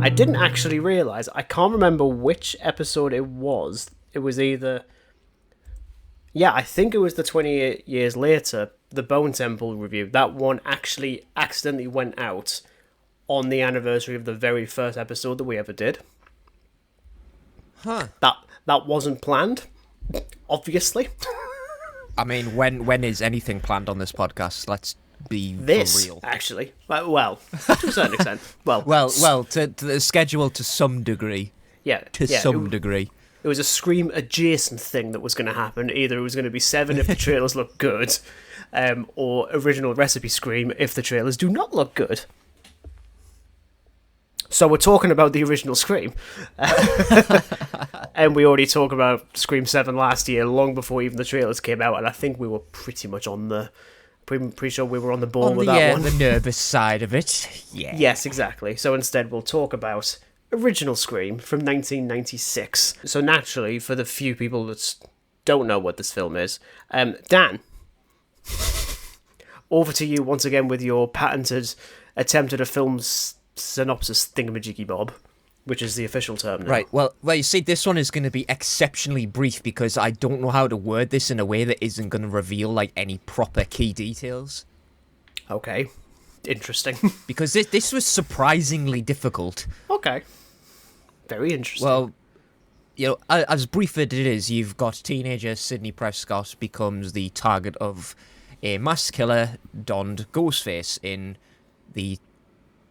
I didn't actually realise. I can't remember which episode it was. It was either... Yeah, I think it was the 28 Years Later, the Bone Temple review. That one actually accidentally went out on the anniversary of the very first episode that we ever did. Huh. That wasn't planned, obviously. I mean, when is anything planned on this podcast? Let's be This, for real. actually. Well, to a certain extent. Well, to the schedule to some degree. Yeah. To some degree. It was a Scream adjacent thing that was going to happen. Either it was going to be 7 if the trailers look good, or original recipe Scream if the trailers do not look good. So we're talking about the original Scream. And we already talked about Scream 7 last year, long before even the trailers came out, and I think we were pretty much on the... Pretty sure we were on the ball with that one. The nervous side of it. Yeah. Yes, exactly. So instead we'll talk about original Scream from 1996. So naturally, for the few people that don't know what this film is, Dan, over to you once again with your patented attempt at a film's synopsis thingamajiggy bob, which is the official term now. Right, well, you see, this one is going to be exceptionally brief because I don't know how to word this in a way that isn't going to reveal, like, any proper key details. Okay. Interesting. Because this was surprisingly difficult. Okay. Very interesting. Well, you know, as brief as it is, you've got teenager Sidney Prescott becomes the target of a mass killer donned Ghostface in the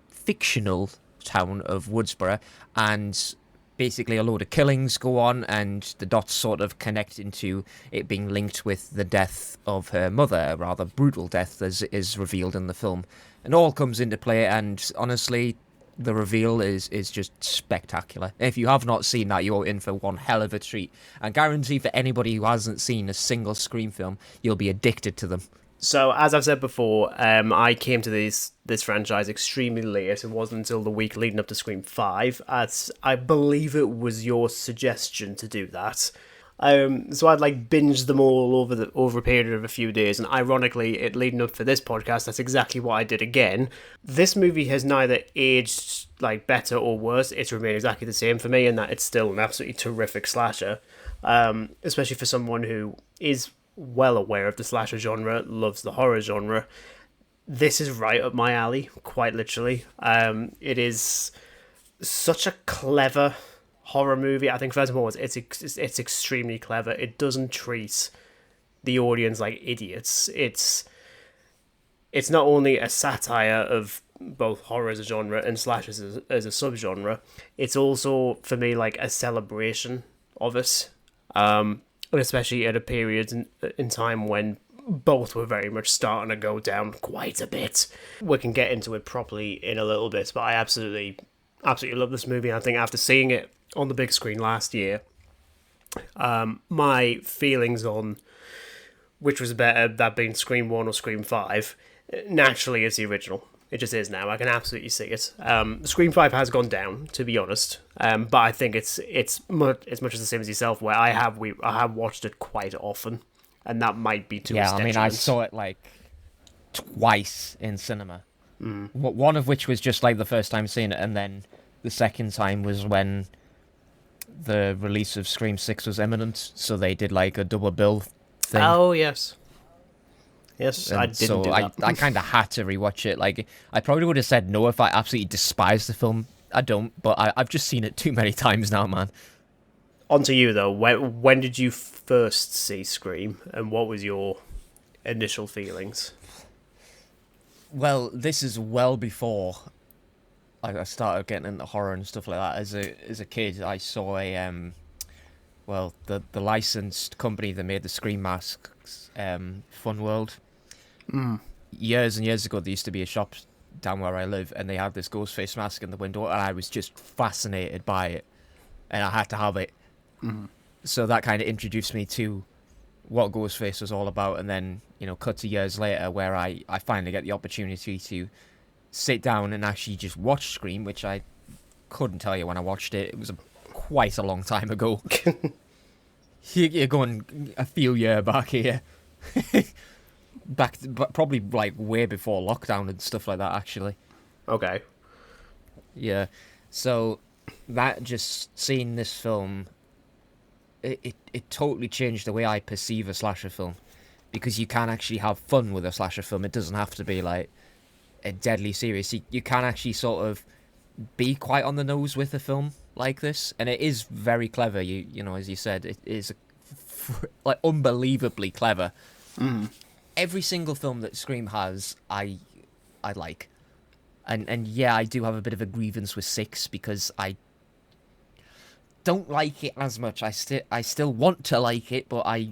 fictional town of Woodsboro, and basically a load of killings go on, and the dots sort of connect into it being linked with the death of her mother, a rather brutal death as is revealed in the film, and all comes into play, and honestly, the reveal is just spectacular. If you have not seen that, you're in for one hell of a treat. I guarantee for anybody who hasn't seen a single Scream film, you'll be addicted to them. So, as I've said before, I came to this franchise extremely late. It wasn't until the week leading up to Scream 5, as I believe it was your suggestion to do that. So I'd binged them all over a period of a few days, and ironically, it leading up for this podcast, that's exactly what I did again. This movie has neither aged better or worse. It's remained exactly the same for me, in that it's still an absolutely terrific slasher, especially for someone who is well aware of the slasher genre, loves the horror genre. This is right up my alley, quite literally. It is such a clever horror movie. I think first and foremost, it's extremely clever. It doesn't treat the audience like idiots. It's not only a satire of both horror as a genre and slashers as a subgenre. It's also, for me, a celebration of it. Especially at a period in time when both were very much starting to go down quite a bit. We can get into it properly in a little bit, but I absolutely love this movie. I think after seeing it on the big screen last year, my feelings on which was better, that being Scream 1 or Scream 5, naturally is the original. It just is now. I can absolutely see it. Scream 5 has gone down, to be honest, but I think it's much as the same as yourself, where I have watched it quite often, and that might be too. Yeah, I mean, I saw it twice in cinema. One of which was just the first time seeing it, and then the second time was when the release of Scream 6 was imminent, so they did a double bill thing. Oh yes. Yes, and I didn't do that. I kind of had to rewatch it. I probably would have said no if I absolutely despised the film. I don't, but I've just seen it too many times now, man. On to you, though. When did you first see Scream, and what was your initial feelings? Well, this is well before I started getting into horror and stuff like that. As a kid, I saw the licensed company that made the Scream masks, Fun World. Years and years ago, there used to be a shop down where I live, and they had this Ghostface mask in the window, and I was just fascinated by it, and I had to have it. So that kind of introduced me to what Ghostface was all about, and then, cut to years later where I finally get the opportunity to sit down and actually just watch Scream, which I couldn't tell you when I watched it. It was quite a long time ago. You're going a few years back here. Probably way before lockdown and stuff like that, actually. Okay. Yeah. So that just seeing this film, it totally changed the way I perceive a slasher film, because you can actually have fun with a slasher film. It doesn't have to be like a deadly serious. You can actually sort of be quite on the nose with a film like this, and it is very clever. You know, as you said, it is like unbelievably clever. Every single film that Scream has, I like, and yeah, I do have a bit of a grievance with 6 because I don't like it as much. I still want to like it, but I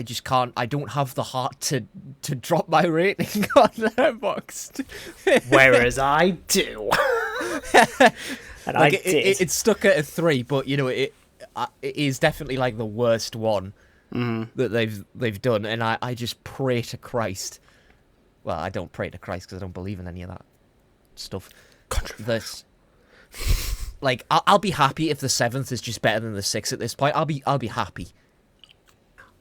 just can't. I don't have the heart to drop my rating on Letterboxd. Whereas I do. And like I did. it's stuck at a 3, but you know it is definitely like the worst one that they've done, and I just pray to Christ. Well, I don't pray to Christ because I don't believe in any of that stuff. This, like, I'll be happy if the 7th is just better than the 6th at this point. I'll be happy.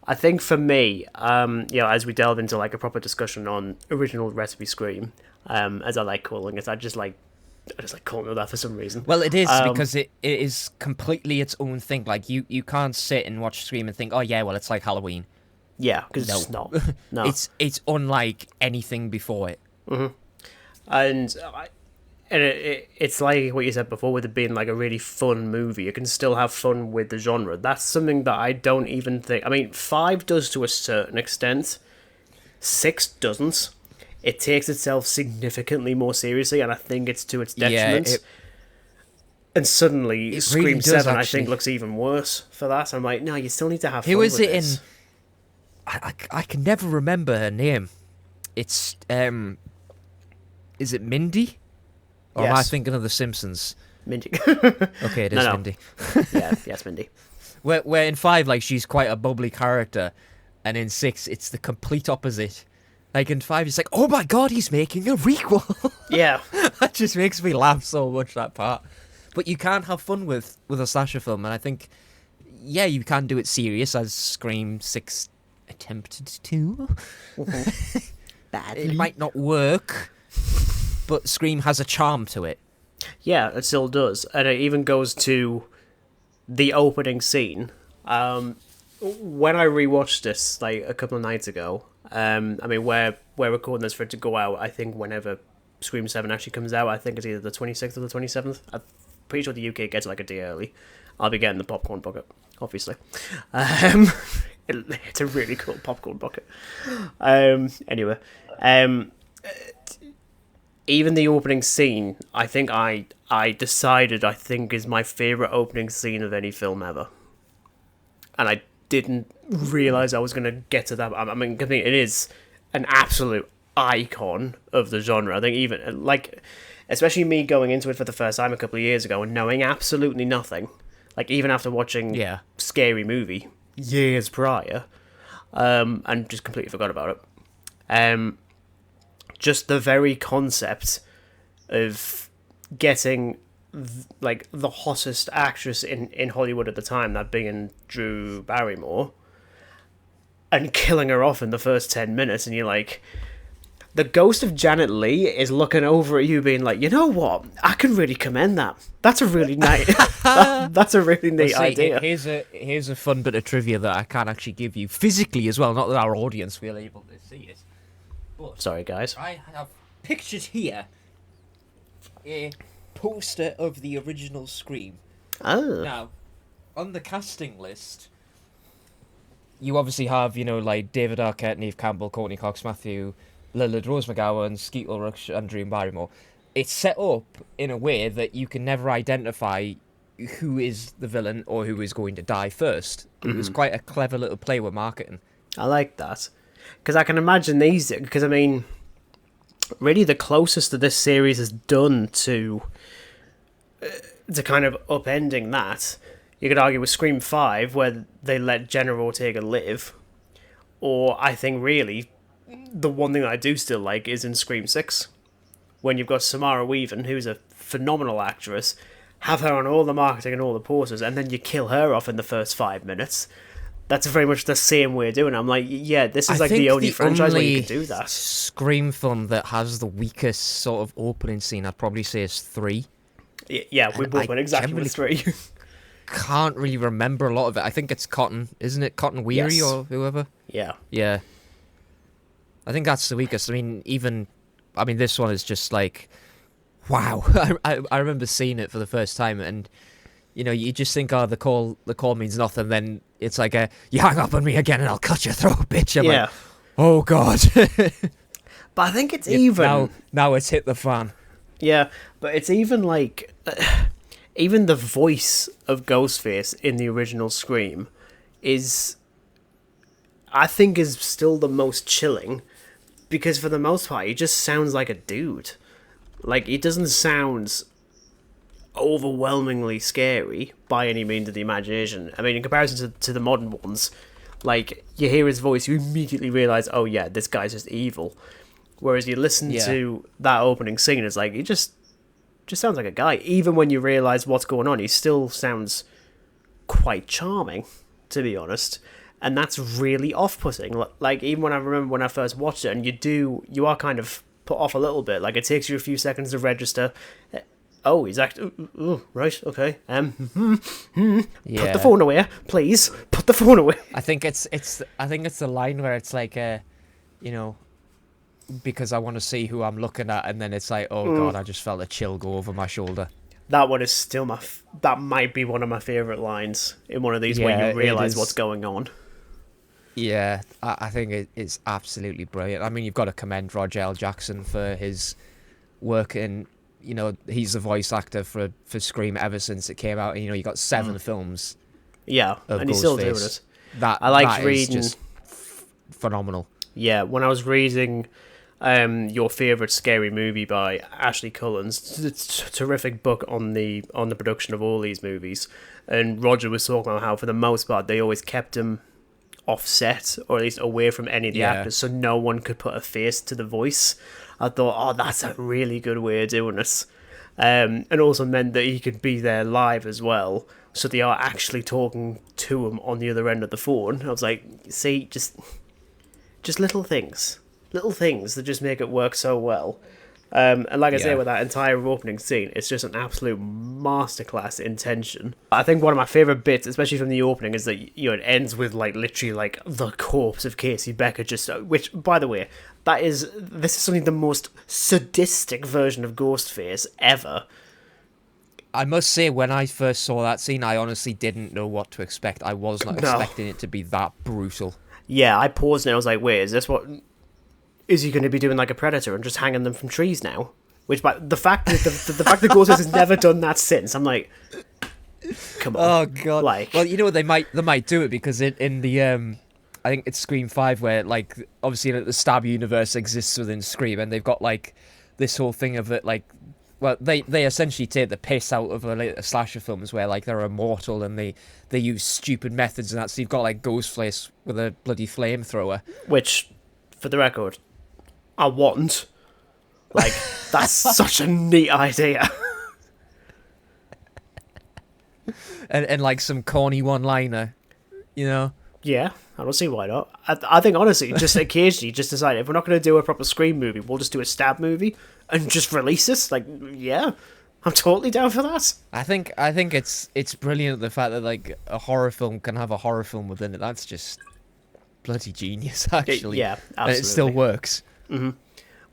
I think for me, as we delve into like a proper discussion on original recipe Scream, as I like calling it, I just like calling it that for some reason. Well, it is because it is completely its own thing. Like you can't sit and watch Scream and think, oh yeah, well it's like Halloween. Yeah, because it's not. No, it's unlike anything before it. And it's like what you said before, with it being like a really fun movie. You can still have fun with the genre. That's something that I don't even think. I mean, 5 does to a certain extent. 6 doesn't. It takes itself significantly more seriously, and I think it's to its detriment. And suddenly, it Scream really 7, actually. I think, looks even worse for that. I'm like, no, you still need to have fun Who is with it this. in? I can never remember her name. It's is it Mindy? Or am I Yes. thinking of The Simpsons? Mindy. Okay, it is No. Mindy. Yes, Mindy. Where in 5, like, she's quite a bubbly character, and in 6, it's the complete opposite. Like, in 5, it's like, oh my god, he's making a requel! Yeah. That just makes me laugh so much, that part. But you can have fun with a slasher film, and I think, yeah, you can do it serious, as Scream 6 attempted to. It might not work, but Scream has a charm to it. Yeah, it still does. And it even goes to the opening scene. When I rewatched this, like, a couple of nights ago, I mean, we're recording this for it to go out, I think, whenever Scream 7 actually comes out. I think it's either the 26th or the 27th. I'm pretty sure the UK gets like a day early. I'll be getting the popcorn bucket, obviously. It's a really cool popcorn bucket. Anyway, even the opening scene, I think I decided I think is my favourite opening scene of any film ever. And I didn't realise I was going to get to that. I mean, it is an absolute icon of the genre. I think even, like, especially me going into it for the first time a couple of years ago and knowing absolutely nothing, like, even after watching Scary Movie years prior, and just completely forgot about it. Just the very concept of getting like the hottest actress in Hollywood at the time, that being Drew Barrymore, and killing her off in the first 10 minutes, and you're like, the ghost of Janet Leigh is looking over at you being like, you know what, I can really commend that. That's a really nice that's a really neat idea. Here's a fun bit of trivia that I can't actually give you physically as well, not that our audience will be able to see it. But sorry guys, I have pictured here a poster of the original Scream. Oh. Now, on the casting list, you obviously have, you know, like David Arquette, Neve Campbell, Courtney Cox, Matthew Lillard, Rose McGowan, Skeet Ulrich, and Drew Barrymore. It's set up in a way that you can never identify who is the villain or who is going to die first. It was quite a clever little play with marketing. I like that. Because I can imagine these, because I mean, really the closest that this series has done to kind of upending that, you could argue with Scream 5, where they let Jenna Ortega live, or I think really the one thing that I do still like is in Scream 6, when you've got Samara Weaving, who's a phenomenal actress, have her on all the marketing and all the posters, and then you kill her off in the first 5 minutes. That's very much the same way of doing it. I'm like, yeah, this is like the only franchise where you can do that. Scream film that has the weakest sort of opening scene, I'd probably say, is 3. Yeah, we both went exactly with 3. Can't really remember a lot of it. I think it's Cotton, isn't it? Cotton Weary Yes. or whoever? Yeah. Yeah. I think that's the weakest. I mean, this one is just like, wow. I remember seeing it for the first time, and you just think, oh, the call means nothing. Then it's like, you hang up on me again, and I'll cut your throat, bitch. I'm like, oh god. But I think it's even now it's hit the fan. Yeah, but it's even like even the voice of Ghostface in the original Scream is still the most chilling, because for the most part he just sounds like a dude. Like, he doesn't sound overwhelmingly scary by any means of the imagination. I mean, in comparison to the modern ones, like, you hear his voice, you immediately realise, oh yeah, this guy's just evil. Whereas you listen to that opening scene, it's like, he just sounds like a guy. Even when you realise what's going on, he still sounds quite charming, to be honest. And that's really off-putting. Like, even when I remember when I first watched it, and you are kind of put off a little bit. Like, it takes you a few seconds to register. Oh, he's actually... Oh, right, okay. Put the phone away, please. Put the phone away. I think it's the line where it's like, because I want to see who I'm looking at, and then it's like, oh god, I just felt a chill go over my shoulder. That one is still that might be one of my favourite lines in one of these, when you realise what's going on. Yeah, I think it's absolutely brilliant. I mean, you've got to commend Roger L. Jackson for his work in, he's the voice actor for Scream ever since it came out. You got 7 films. Yeah, and he's still doing it. I liked reading. Just phenomenal. Yeah, when I was reading your favourite scary movie by Ashley Cullens, it's a terrific book on the production of all these movies, and Roger was talking about how for the most part they always kept him offset, or at least away from any of the actors, so no one could put a face to the voice. I thought, oh, that's a really good way of doing this. And also meant that he could be there live as well, so they are actually talking to him on the other end of the phone. I was like, see, just little things that just make it work so well. And like I say, with that entire opening scene, it's just an absolute masterclass in tension. I think one of my favourite bits, especially from the opening, is that it ends with like literally like the corpse of Casey Becker, which, by the way, this is something the most sadistic version of Ghostface ever. I must say, when I first saw that scene, I honestly didn't know what to expect. I was not expecting it to be that brutal. Yeah, I paused and I was like, wait, is he going to be doing like a Predator and just hanging them from trees now? Which, but the fact that the Ghostface has never done that since, I'm like, come on. Oh god. Well, you know what, they might do it, because in the I think it's Scream 5, where like obviously the Stab universe exists within Scream, and they've got like this whole thing of it, like, well, they essentially take the piss out of a slasher films where like they're immortal and they use stupid methods and that. So you've got like Ghostface with a bloody flamethrower, which, for the record, I want. Like, that's such a neat idea. and like some corny one-liner, Yeah, I don't see why not. I think, honestly, just occasionally just decide, if we're not going to do a proper Scream movie, we'll just do a Stab movie and just release it. Like, yeah, I'm totally down for that. I think it's brilliant, the fact that like a horror film can have a horror film within it. That's just bloody genius, actually. Yeah, absolutely. And it still works. Mm-hmm.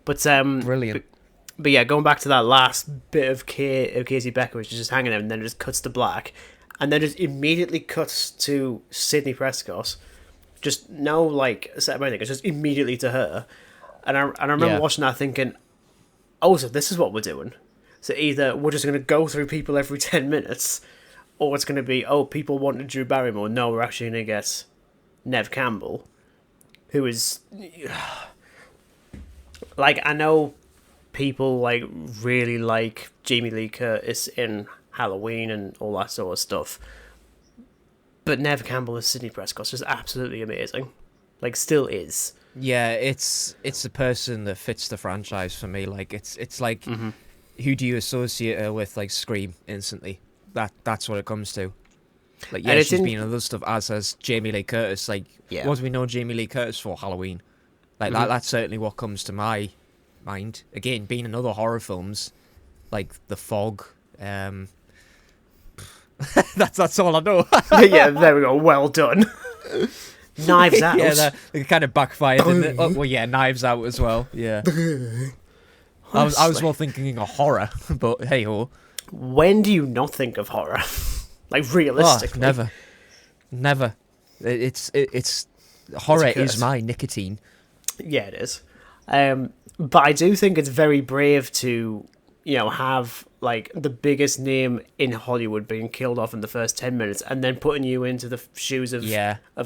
But brilliant. But yeah, going back to that last bit of Casey Becker, which is just hanging out, and then it just cuts to black, and then just immediately cuts to Sidney Prescott. Just no like set of anything. It's just immediately to her, and I remember watching that thinking, oh, so this is what we're doing. So either we're just going to go through people every 10 minutes, or it's going to be, oh, people wanted Drew Barrymore. No, we're actually going to get Neve Campbell, who is like, I know people like really like Jamie Lee Curtis in Halloween and all that sort of stuff, but Neve Campbell as Sidney Prescott's just absolutely amazing. Like, still is. Yeah, it's a person that fits the franchise for me. Like, it's like, who do you associate her with? Like, Scream instantly. That's what it comes to. Like, yeah, she's been in other stuff, as has Jamie Lee Curtis. Like, what do we know Jamie Lee Curtis for? Halloween. Like, that's certainly what comes to my mind. Again, being in other horror films, like The Fog That's all I know. Yeah, there we go. Well done. Knives Out. Yeah, that kind of backfired, didn't it? Oh, well, yeah, Knives Out as well. Yeah. I was more thinking of horror, but hey ho. When do you not think of horror? Like realistically, never. It's horror is my nicotine. Yeah, it is. But I do think it's very brave to, have like the biggest name in Hollywood being killed off in the first 10 minutes, and then putting you into the shoes of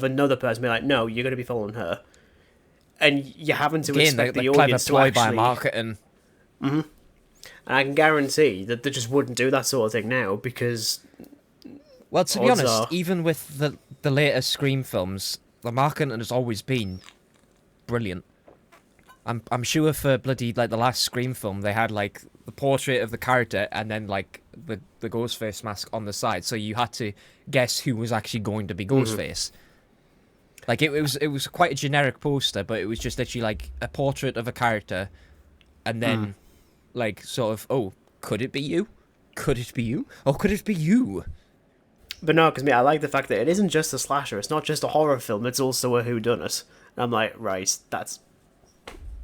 another person, be like, no, you're going to be following her, and you're having to expect the audience to actually. By marketing. Mm-hmm. And I can guarantee that they just wouldn't do that sort of thing now because. Well, to be honest, even with the later Scream films, the marketing has always been brilliant. I'm sure for bloody like the last Scream film, they had like the portrait of the character and then like the Ghostface mask on the side, so you had to guess who was actually going to be Ghostface. Mm-hmm. Like it was quite a generic poster, but it was just literally like a portrait of a character, and then like sort of, oh, could it be you? Could it be you? Or could it be you? But no, because I like the fact that it isn't just a slasher. It's not just a horror film. It's also a whodunit. And I'm like, right, that's.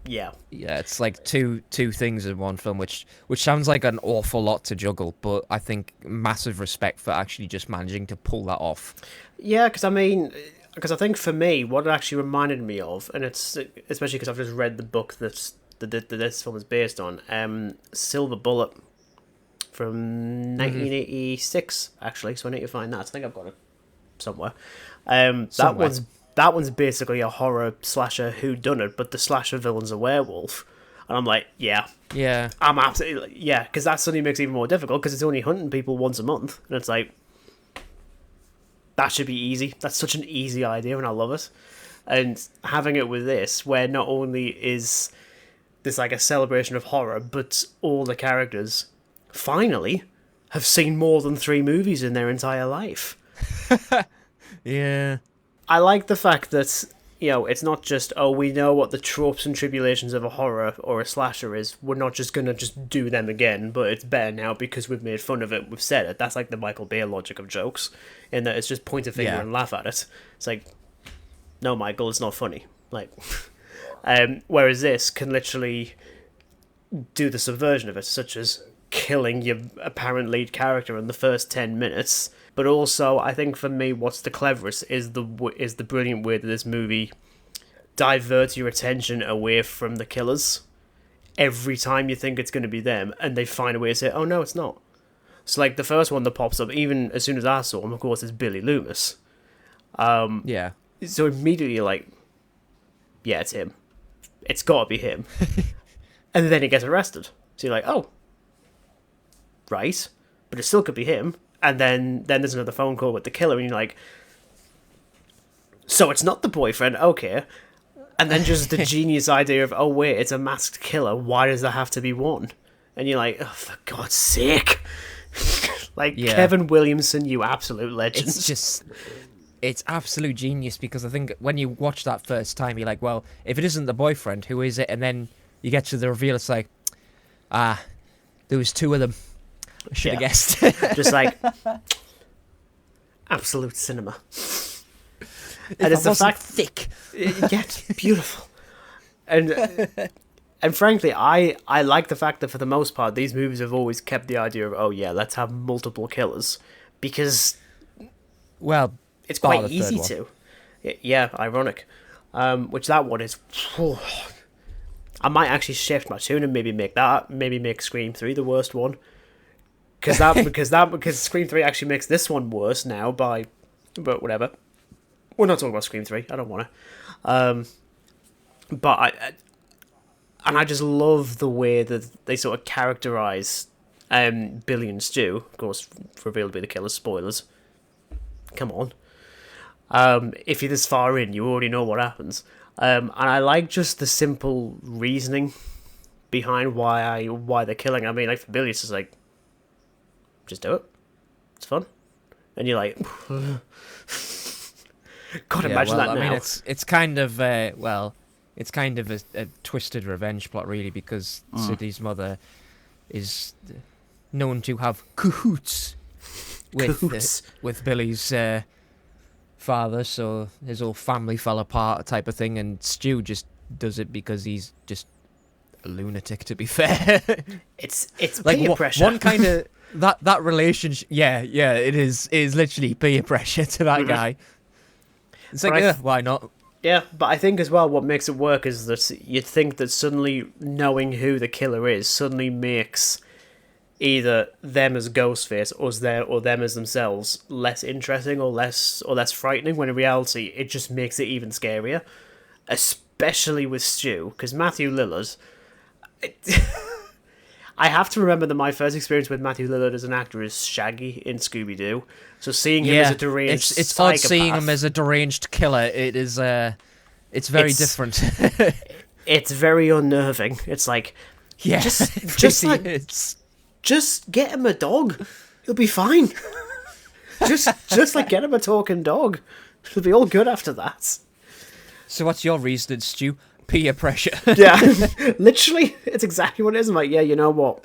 Yeah. Yeah, it's like two things in one film, which sounds like an awful lot to juggle, but I think massive respect for actually just managing to pull that off. Yeah, because I think for me, what it actually reminded me of, and it's especially because I've just read the book that this film is based on, Silver Bullet from 1986, actually, so I need to find that. I think I've got it somewhere. That one's basically a horror slasher whodunit, but the slasher villain's a werewolf. And I'm like, yeah. I'm absolutely, yeah, because that suddenly makes it even more difficult, because it's only hunting people once a month. And it's like, that should be easy. That's such an easy idea, and I love it. And having it with this, where not only is this like a celebration of horror, but all the characters, finally, have seen more than 3 movies in their entire life. Yeah. I like the fact that, it's not just, we know what the tropes and tribulations of a horror or a slasher is. We're not just going to just do them again, but it's better now because we've made fun of it, we've said it. That's like the Michael Bay logic of jokes, in that it's just point a finger and laugh at it. It's like, no, Michael, it's not funny. Like, whereas this can literally do the subversion of it, such as killing your apparent lead character in the first 10 minutes. But also, I think for me, what's the cleverest is the brilliant way that this movie diverts your attention away from the killers every time you think it's going to be them, and they find a way to say, oh no, it's not. So like the first one that pops up, even as soon as I saw him, of course, is Billy Loomis. Yeah. So immediately you're like, yeah, it's him. It's got to be him. And then he gets arrested. So you're like, oh, right, but it still could be him. And then there's another phone call with the killer, and you're like, so it's not the boyfriend, okay. And then just the genius idea of, oh wait, it's a masked killer, why does there have to be one? And you're like, oh, for God's sake. Kevin Williamson, you absolute legend. It's absolute genius, because I think when you watch that first time, you're like, well, if it isn't the boyfriend, who is it? And then you get to the reveal, it's like, there was 2 of them. I should have guessed. Just like absolute cinema. And it's the fact thick. Yet beautiful. And frankly, I like the fact that for the most part these movies have always kept the idea of, oh yeah, let's have multiple killers, because it's quite easy to. Yeah, ironic. Which that one is. I might actually shift my tune and maybe make Scream 3 the worst one. Because Scream 3 actually makes this one worse now but whatever. We're not talking about Scream 3. I don't want to. But I just love the way that they sort of characterize Billy and Stu. Of course, revealed to be the killers. Spoilers. Come on. If you're this far in, you already know what happens. And I like just the simple reasoning behind why they're killing. I mean, like for Billy, it's just like, just do it. It's fun. And you're like, God, imagine that now. I mean, it's kind of a twisted revenge plot, really, because Sidney's mother is known to have cahoots with with Billy's father, so his whole family fell apart type of thing, and Stu just does it because he's just a lunatic, to be fair. It's like peer pressure. One kind of that relationship. Yeah, it is literally peer pressure to that guy. It's like, why not? Yeah, but I think as well what makes it work is that you'd think that suddenly knowing who the killer is suddenly makes either them as Ghostface or them as themselves less interesting or less frightening, when in reality it just makes it even scarier. Especially with Stu, because Matthew Lillard... I have to remember that my first experience with Matthew Lillard as an actor is Shaggy in Scooby-Doo. So seeing him as a deranged it's psychopath... odd seeing him as a deranged killer. It is... it's very different. It's very unnerving. It's like... Yeah, just get him a dog. He'll be fine. just like get him a talking dog. He'll be all good after that. So what's your reason, Stu? Peer pressure. Yeah, literally, it's exactly what it is. I'm like, yeah, you know what?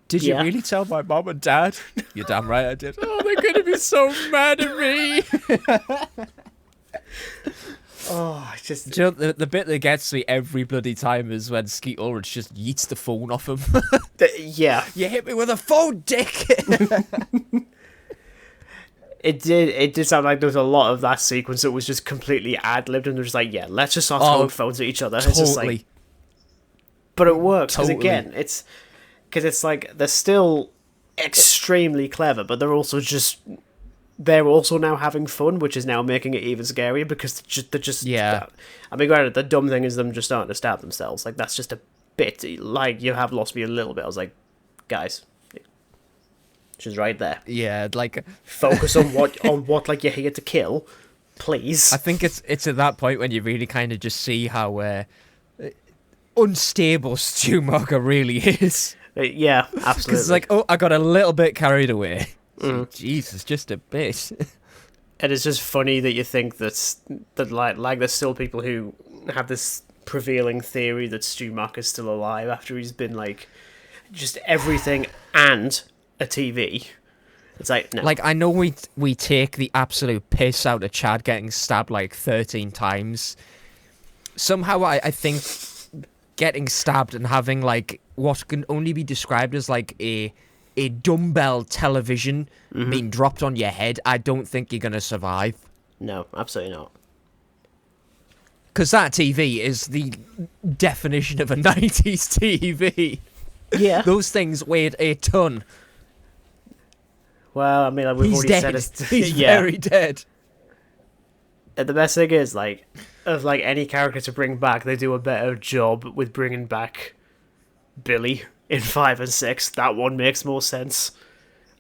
Did you really tell my mom and dad? You're damn right I did. Oh, they're going to be so mad at me. Oh, just... Do you know, the bit that gets me every bloody time is when Skeet Ulrich just yeets the phone off him. Yeah. You hit me with a phone, dick! It did sound like there was a lot of that sequence that was just completely ad-libbed, and they're just like, yeah, let's just start throwing phones at each other. Totally. It's just like... But it works, because again, it's like, they're still extremely clever, but they're also now having fun, which is now making it even scarier, because they're just yeah. I mean, granted, the dumb thing is them just starting to stab themselves. Like, that's just a bit, like, you have lost me a little bit. I was like, guys, she's right there. Yeah, like... Focus on what like, you're here to kill, please. I think it's at that point when you really kind of just see how unstable Stu Marker really is. Yeah, absolutely. Because it's like, oh, I got a little bit carried away. Jesus, just a bit. And it's just funny that you think that like there's still people who have this prevailing theory that Stu Marker's still alive after he's been like just everything and a TV. It's like, no. Like, I know we take the absolute piss out of Chad getting stabbed like 13 times. Somehow I think getting stabbed and having like what can only be described as like a dumbbell television being dropped on your head, I don't think you're going to survive. No, absolutely not. Because that TV is the definition of a 90s TV. Yeah. Those things weighed a ton. Well, I mean, like, we've He's already dead. said it. He's very dead. And the best thing is, like, of like any character to bring back, they do a better job with bringing back Billy in 5 and 6. That one makes more sense,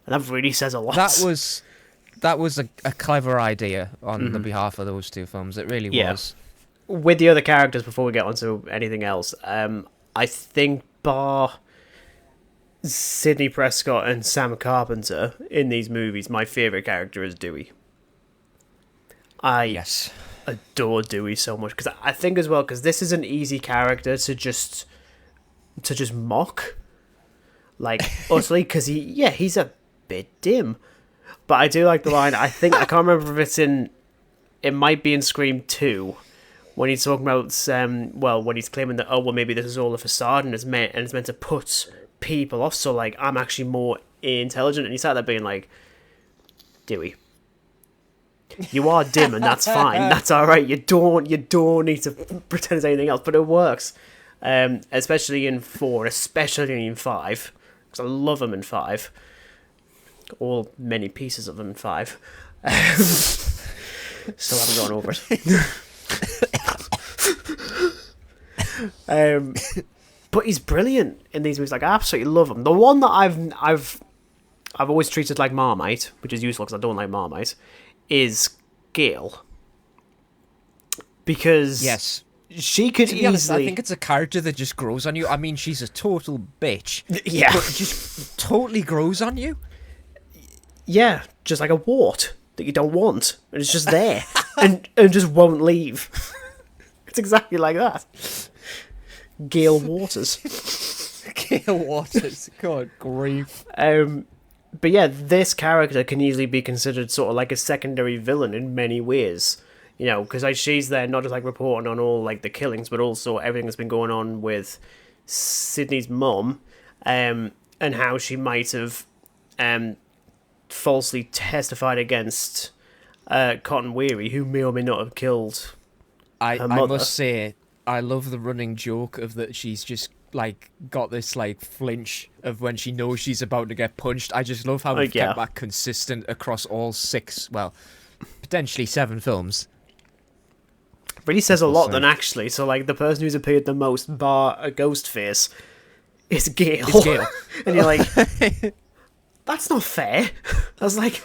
and that really says a lot. That was a clever idea on the behalf of those two films. It really was. With the other characters, before we get on to anything else, I think bar Sidney Prescott and Sam Carpenter in these movies, my favourite character is Dewey. I adore Dewey so much, because I think as well, because this is an easy character to just mock, like, utterly, because he's a bit dim, but I do like the line. I can't remember if it might be in Scream 2, when he's talking about when he's claiming that maybe this is all a facade and it's meant to put people off, so like I'm actually more intelligent, and he sat there being like, Dewey, you are dim, and that's fine. That's all right. You don't need to pretend it's anything else. But it works, especially in 4, especially in 5, because I love them in 5. All many pieces of them in 5. Still haven't gone over it. But he's brilliant in these movies. Like, I absolutely love him. The one that I've always treated like Marmite, which is useful because I don't like Marmite, is Gail, because she could easily... honest, I think it's a character that just grows on you. I mean, she's a total bitch. Yeah, but it just totally grows on you. Yeah, just like a wart that you don't want, and it's just there and just won't leave. It's exactly like that. Gail Waters. What is God grief? But yeah, this character can easily be considered sort of like a secondary villain in many ways. You know, because like she's there not just like reporting on all like the killings, but also everything that's been going on with Sydney's mum, and how she might have falsely testified against Cotton Weary, who may or may not have killed her mother. I must say, I love the running joke of that she's just like got this like flinch of when she knows she's about to get punched. I just love how we've kept that consistent across all 6, well, potentially 7 films. Really says a lot then, actually. So like the person who's appeared the most, bar a Ghostface, is Gail. It's Gail. And you're like, that's not fair. I was like,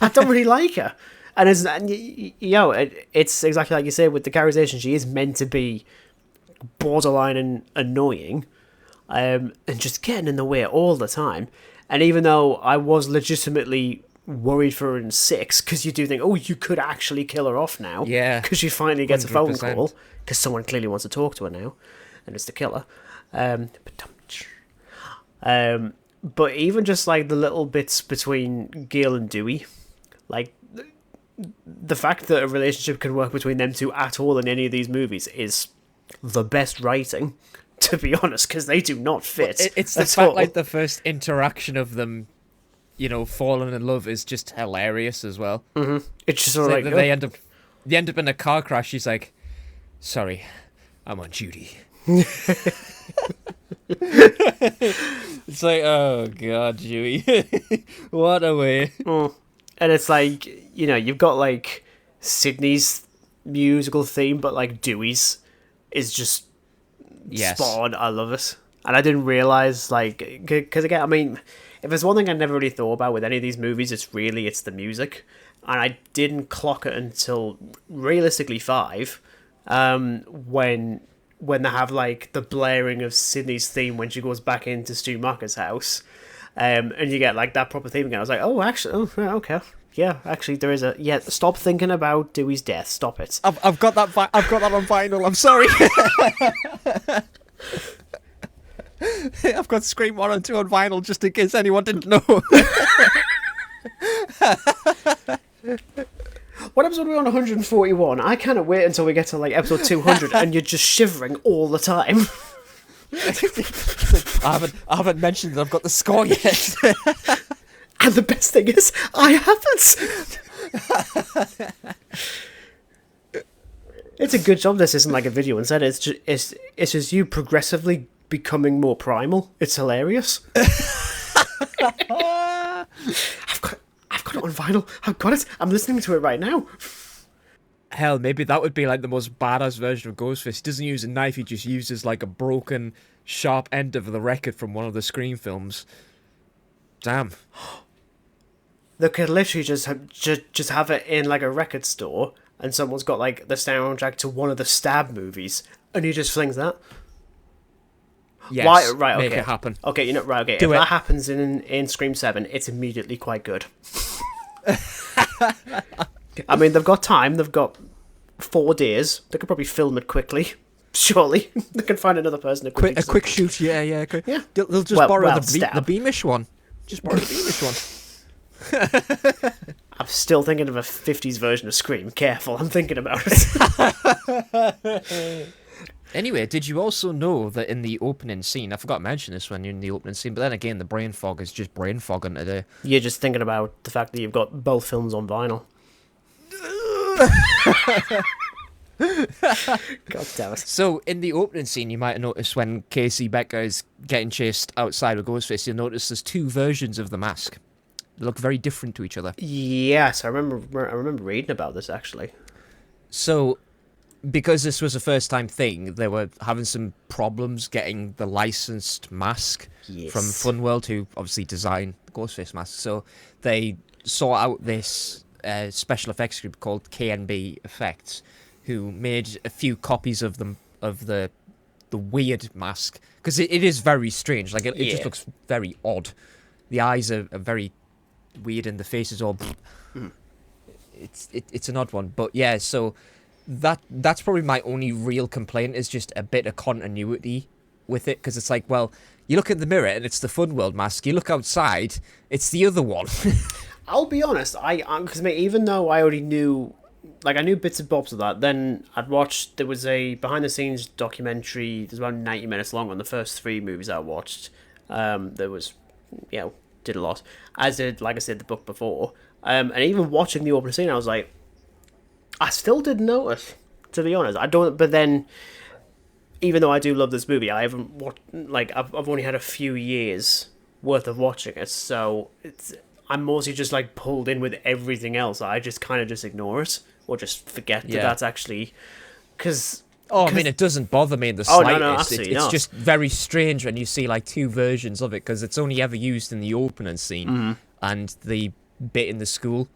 I don't really like her. And it's exactly like you say with the characterization. She is meant to be borderline and annoying, and just getting in the way all the time. And even though I was legitimately worried for her in 6, because you do think, oh, you could actually kill her off now, because she finally gets 100%. A phone call because someone clearly wants to talk to her now, and it's the killer. But even just like the little bits between Gail and Dewey, like the fact that a relationship can work between them two at all in any of these movies is the best writing, to be honest, because they do not fit. It's the fact like the first interaction of them, you know, falling in love is just hilarious as well. Mm-hmm. It's just sort of like they end up in a car crash. She's like, "Sorry, I'm on duty." It's like, oh god, Dewey, what a way. And it's like, you know, you've got like Sydney's musical theme, but like Dewey's is just spot on. I love it. And I didn't realise, like, because again, I mean, if there's one thing I never really thought about with any of these movies, it's the music. And I didn't clock it until realistically 5, when they have like the blaring of Sydney's theme when she goes back into Stu Macher's house, and you get like that proper theme again. I was like, oh, actually, okay. Yeah, actually, there is a... Yeah, stop thinking about Dewey's death. Stop it. I've got that on vinyl. I'm sorry. I've got Scream 1 and 2 on vinyl just in case anyone didn't know. What episode are we on? 141. I cannot wait until we get to like episode 200 and you're just shivering all the time. I haven't mentioned that I've got the score yet. And the best thing is, I haven't. It's a good job this isn't like a video instead. It's just you progressively becoming more primal. It's hilarious. I've got it on vinyl. I've got it. I'm listening to it right now. Hell, maybe that would be like the most badass version of Ghostface. He doesn't use a knife. He just uses like a broken, sharp end of the record from one of the Scream films. Damn. They could literally just have it in like a record store, and someone's got like the soundtrack to one of the Stab movies, and he just flings that. Yes, right, okay. Make it happen. Okay, you know, right, okay. If that happens in Scream 7, it's immediately quite good. I mean, they've got time. They've got 4 days. They could probably film it quickly. Surely they can find another person to a quick shoot. Yeah. Yeah. They'll just borrow the Beamish one. Just borrow the Beamish one. I'm still thinking of a 50s version of Scream. Careful, I'm thinking about it. Anyway, did you also know that in the opening scene, I forgot to mention this when you're in the opening scene, but then again, the brain fog is just brain fogging today. You're just thinking about the fact that you've got both films on vinyl. God damn it. So, in the opening scene, you might have noticed when Casey Becker is getting chased outside with Ghostface, you'll notice there's 2 versions of the mask. They look very different to each other. Yes, I remember reading about this, actually. So, because this was a first-time thing, they were having some problems getting the licensed mask from Funworld, who obviously designed the Ghostface mask. So, they sought out this special effects group called KNB Effects, who made a few copies of them of the weird mask, because it is very strange. Like it just looks very odd. The eyes are very weird, and the face is all. It's an odd one, but yeah. So that's probably my only real complaint is just a bit of continuity with it, because it's like, well, you look in the mirror and it's the Fun World mask. You look outside, it's the other one. I'll be honest, because even though I already knew, like, I knew bits and bobs of that, then I'd watched, there was a behind-the-scenes documentary, there's about 90 minutes long on the first 3 movies I watched. There was, did a lot. As did, like I said, the book before. And even watching the opening scene, I was like, I still didn't notice, to be honest. But then, even though I do love this movie, I haven't watched, like, I've only had a few years worth of watching it, so I'm mostly just, like, pulled in with everything else. I just kind of just ignore it, or just forget that that's actually, because... Oh, I mean, it doesn't bother me in the slightest. No, absolutely it's not. just very strange when you see, like, 2 versions of it, because it's only ever used in the opening scene, and the bit in the school.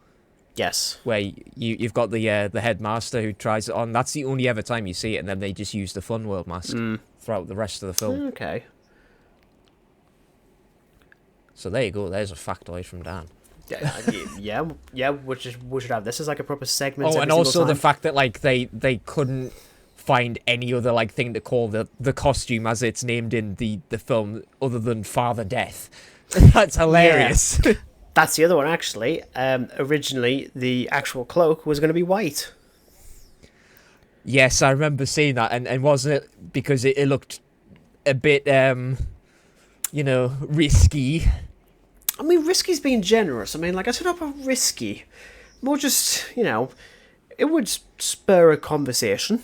Yes. Where you've got the headmaster who tries it on. That's the only ever time you see it, and then they just use the Fun World mask throughout the rest of the film. Okay. So there you go. There's a factoid from Dan. Yeah. We should have this as like a proper segment. Oh, and also the fact that like they couldn't find any other like thing to call the costume as it's named in the film other than Father Death. That's hilarious. Yeah. That's the other one, actually. Originally, the actual cloak was going to be white. Yes, I remember seeing that, and wasn't it because it looked a bit, risky? I mean, risky's being generous. I mean, like, I said about risky. More just, it would spur a conversation.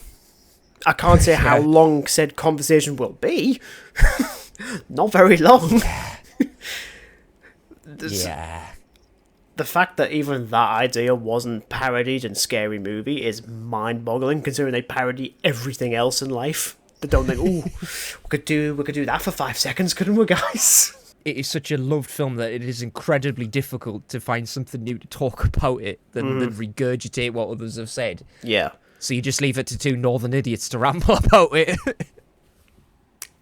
I can't say how long said conversation will be. Not very long. Yeah. The fact that even that idea wasn't parodied in Scary Movie is mind-boggling, considering they parody everything else in life. They don't think, ooh, we could do that for 5 seconds, couldn't we, guys? It is such a loved film that it is incredibly difficult to find something new to talk about it than regurgitate what others have said. Yeah. So you just leave it to 2 northern idiots to ramble about it.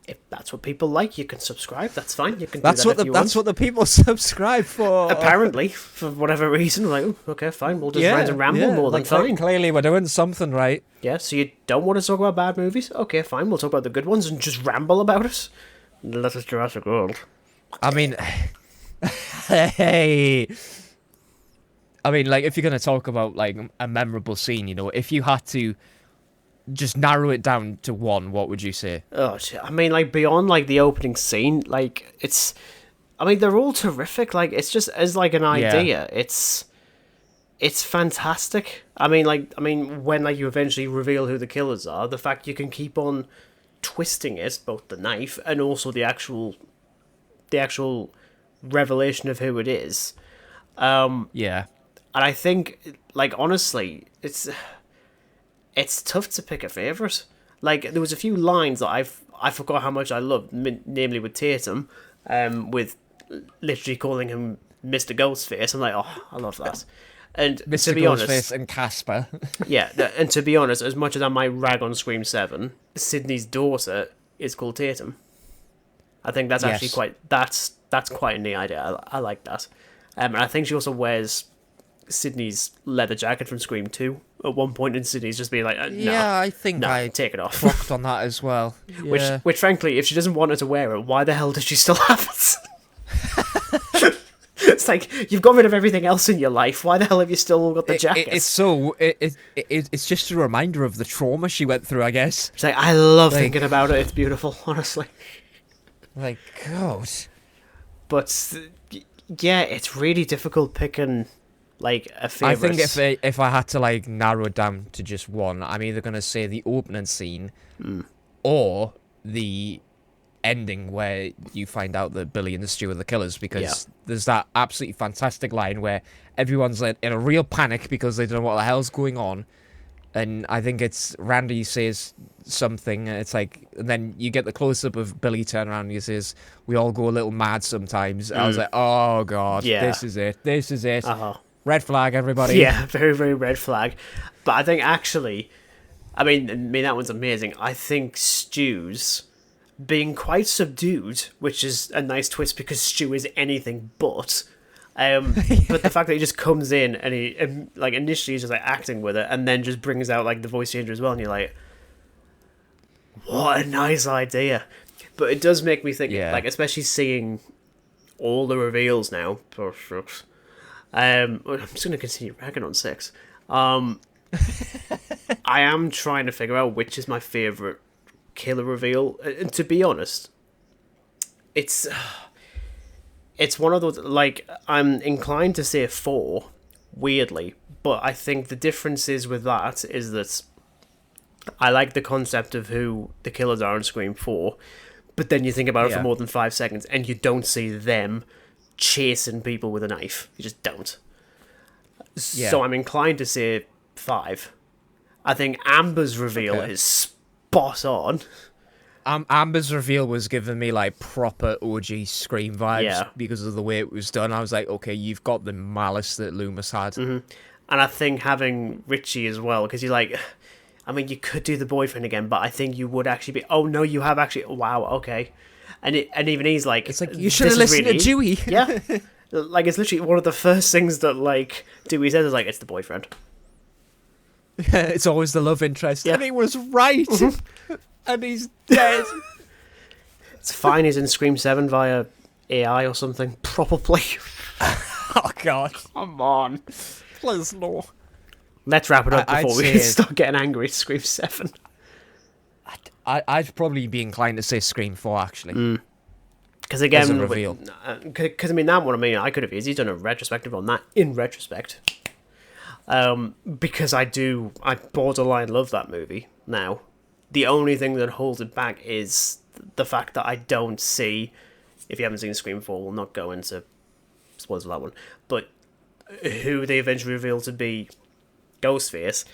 If that's what people like, you can subscribe. That's fine. You can. That's do that that's what the people subscribe for. Apparently, for whatever reason, like, okay, fine. We'll just rant and ramble more than fine. Clearly, we're doing something right. Yeah. So you don't want to talk about bad movies? Okay, fine. We'll talk about the good ones and just ramble about it. Let us Jurassic World. I mean, hey. I mean, like, if you're gonna talk about like a memorable scene, if you had to just narrow it down to one, what would you say? Oh, shit. I mean, like, beyond, like, the opening scene, like, it's... I mean, they're all terrific. Like, it's just, as, like, an idea, it's fantastic. I mean, when, like, you eventually reveal who the killers are, the fact you can keep on twisting it, both the knife and also the actual revelation of who it is. Yeah. And I think, like, honestly, it's tough to pick a favourite. Like, there was a few lines that I forgot how much I loved, namely with Tatum, with literally calling him Mr. Ghostface. I'm like, oh, I love that. And Mr. to be Ghostface honest, and Casper. yeah, and to be honest, as much as I might rag on Scream 7, Sydney's daughter is called Tatum. I think that's actually that's quite a neat idea. I like that. And I think she also wears Sydney's leather jacket from Scream 2 at one point, and Sydney's just being like, no, yeah, I think I take it off. Clocked on that as well. Yeah. Which frankly, if she doesn't want her to wear it, why the hell does she still have it? It's like, you've got rid of everything else in your life. Why the hell have you still got the jacket? It's just a reminder of the trauma she went through, I guess. It's like, I love thinking about it. It's beautiful, honestly. Like, God. But yeah, it's really difficult picking like a favorite. I think if I had to like narrow it down to just one, I'm either gonna say the opening scene or the ending where you find out that Billy and Stu are the killers, because there's that absolutely fantastic line where everyone's like in a real panic because they don't know what the hell's going on, and I think it's Randy says something, and it's like, and then you get the close up of Billy turn around and he says, "We all go a little mad sometimes." I was like, oh god, this is it. Red flag, everybody. Yeah, very, very red flag. But I think actually, I mean that one's amazing. I think Stu's being quite subdued, which is a nice twist because Stu is anything but. But the fact that he just comes in and he like initially he's just like acting with it, and then just brings out like the voice changer as well, and you're like, what a nice idea. But it does make me think, Yeah. like, especially seeing all the reveals now. Oh, shucks. I'm just going to continue ragging on 6. I am trying to figure out which is my favourite killer reveal. And to be honest, it's one of those, like, I'm inclined to say 4, weirdly. But I think the difference is with that is that I like the concept of who the killers are in Scream 4, but then you think about it for more than 5 seconds and you don't see them chasing people with a knife. You just don't. Yeah. So I'm inclined to say 5. I think Amber's reveal is spot on. Amber's reveal was giving me like proper OG Scream vibes because of the way it was done. I was like, okay, you've got the malice that Loomis had. Mm-hmm. And I think having Richie as well, because you're like, I mean, you could do the boyfriend again, but I think you would actually be, oh no, you have actually, wow, okay. And even he's like, it's like, you should have listened to Dewey. Yeah. Like, it's literally one of the first things that, like, Dewey says is like, it's the boyfriend. It's always the love interest. Yeah. And he was right. Mm-hmm. And he's dead. It's fine, he's in Scream 7 via AI or something, probably. Oh, God. Come on. Please, no. Let's wrap it up before we say start getting angry at Scream 7. I'd probably be inclined to say Scream 4, actually. Because again, as a reveal. Because I mean, that one, I mean, I could have easily done a retrospective on that in retrospect. Because I borderline love that movie now. The only thing that holds it back is the fact that I don't see, if you haven't seen Scream 4, we'll not go into spoilers for that one, but who they eventually reveal to be Ghostface,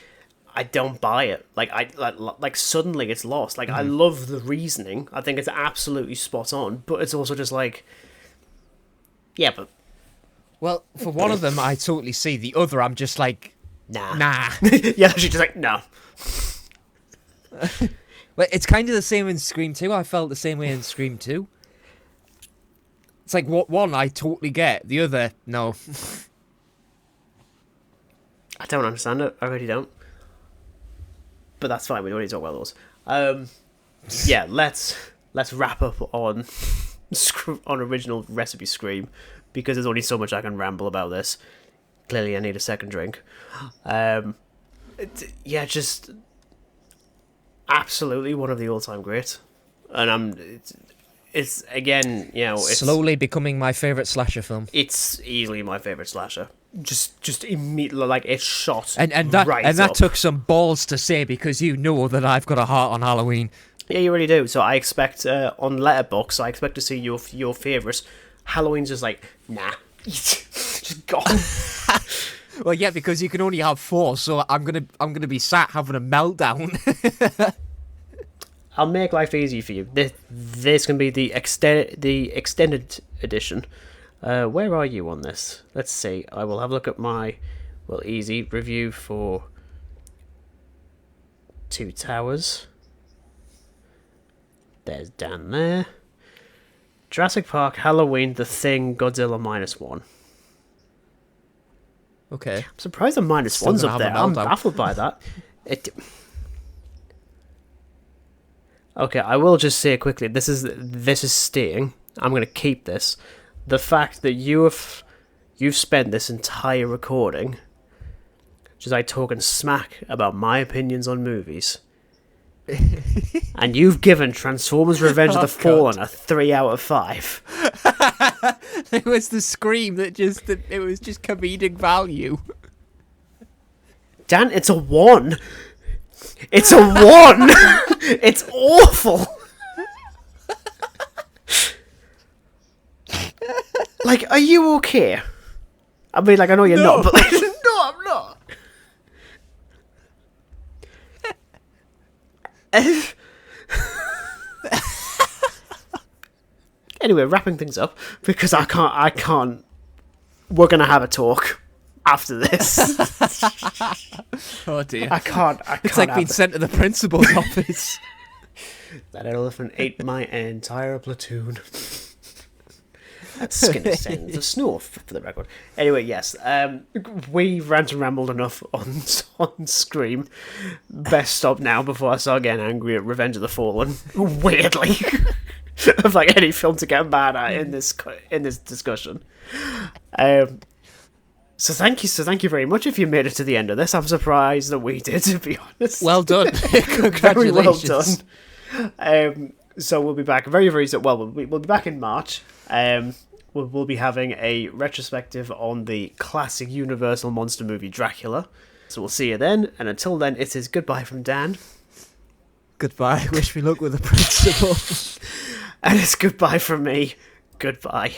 I don't buy it. Like suddenly it's lost. Like, I love the reasoning. I think it's absolutely spot on, but it's also just like, yeah, but... Well, for one of them, I totally see. The other, I'm just like, nah. Yeah, she's just like, no. But it's kind of the same in Scream 2. I felt the same way in Scream 2. It's like, one I totally get. The other, no. I don't understand it. I really don't. But that's fine. We don't need to talk about those. Yeah, let's wrap up on original recipe Scream, because there's only so much I can ramble about this. Clearly, I need a second drink. Yeah, just absolutely one of the all-time greats, and it's again, you know, it's slowly becoming my favorite slasher film. It's easily my favorite slasher. Just immediately, like, it's shot and that right and that up. took some balls to say, because you know that I've got a heart on Halloween. Yeah, you really do. So I expect on Letterboxd, I expect to see your favourites. Halloween's just like, nah, just gone. Well, yeah, because you can only have 4, so I'm gonna be sat having a meltdown. I'll make life easy for you. This can be the extended edition. Where are you on this? Let's see. I will have a look at my easy review for Two Towers. There's Dan there. Jurassic Park, Halloween, The Thing, Godzilla -1. Okay. I'm surprised the -1's up there. I'm baffled by that. Okay, I will just say quickly, this is staying. I'm going to keep this. The fact that you've spent this entire recording just like talking smack about my opinions on movies, and you've given Transformers: Revenge of the Fallen a 3 out of 5. It was the Scream it was just comedic value. Dan, it's a 1. It's a 1. It's awful. Like, are you okay? I mean, like, I know you're not, but like, no, I'm not. Anyway, wrapping things up, because I can't. We're gonna have a talk after this. Oh dear! I can't. It's like being sent to the principal's office. That elephant ate my entire platoon. Skin sends a snore, for the record. Anyway, yes, we rant and rambled enough on Scream. Best stop now before I start getting angry at Revenge of the Fallen. Weirdly. of like any film to get mad at in this discussion. So thank you very much if you made it to the end of this. I'm surprised that we did, to be honest. Well done. Very well Congratulations. done. So we'll be back very, very soon. Well, we'll be back in March. We'll be having a retrospective on the classic Universal monster movie Dracula. So we'll see you then. And until then, it is goodbye from Dan. Goodbye. Wish me luck with the principal. And it's goodbye from me. Goodbye.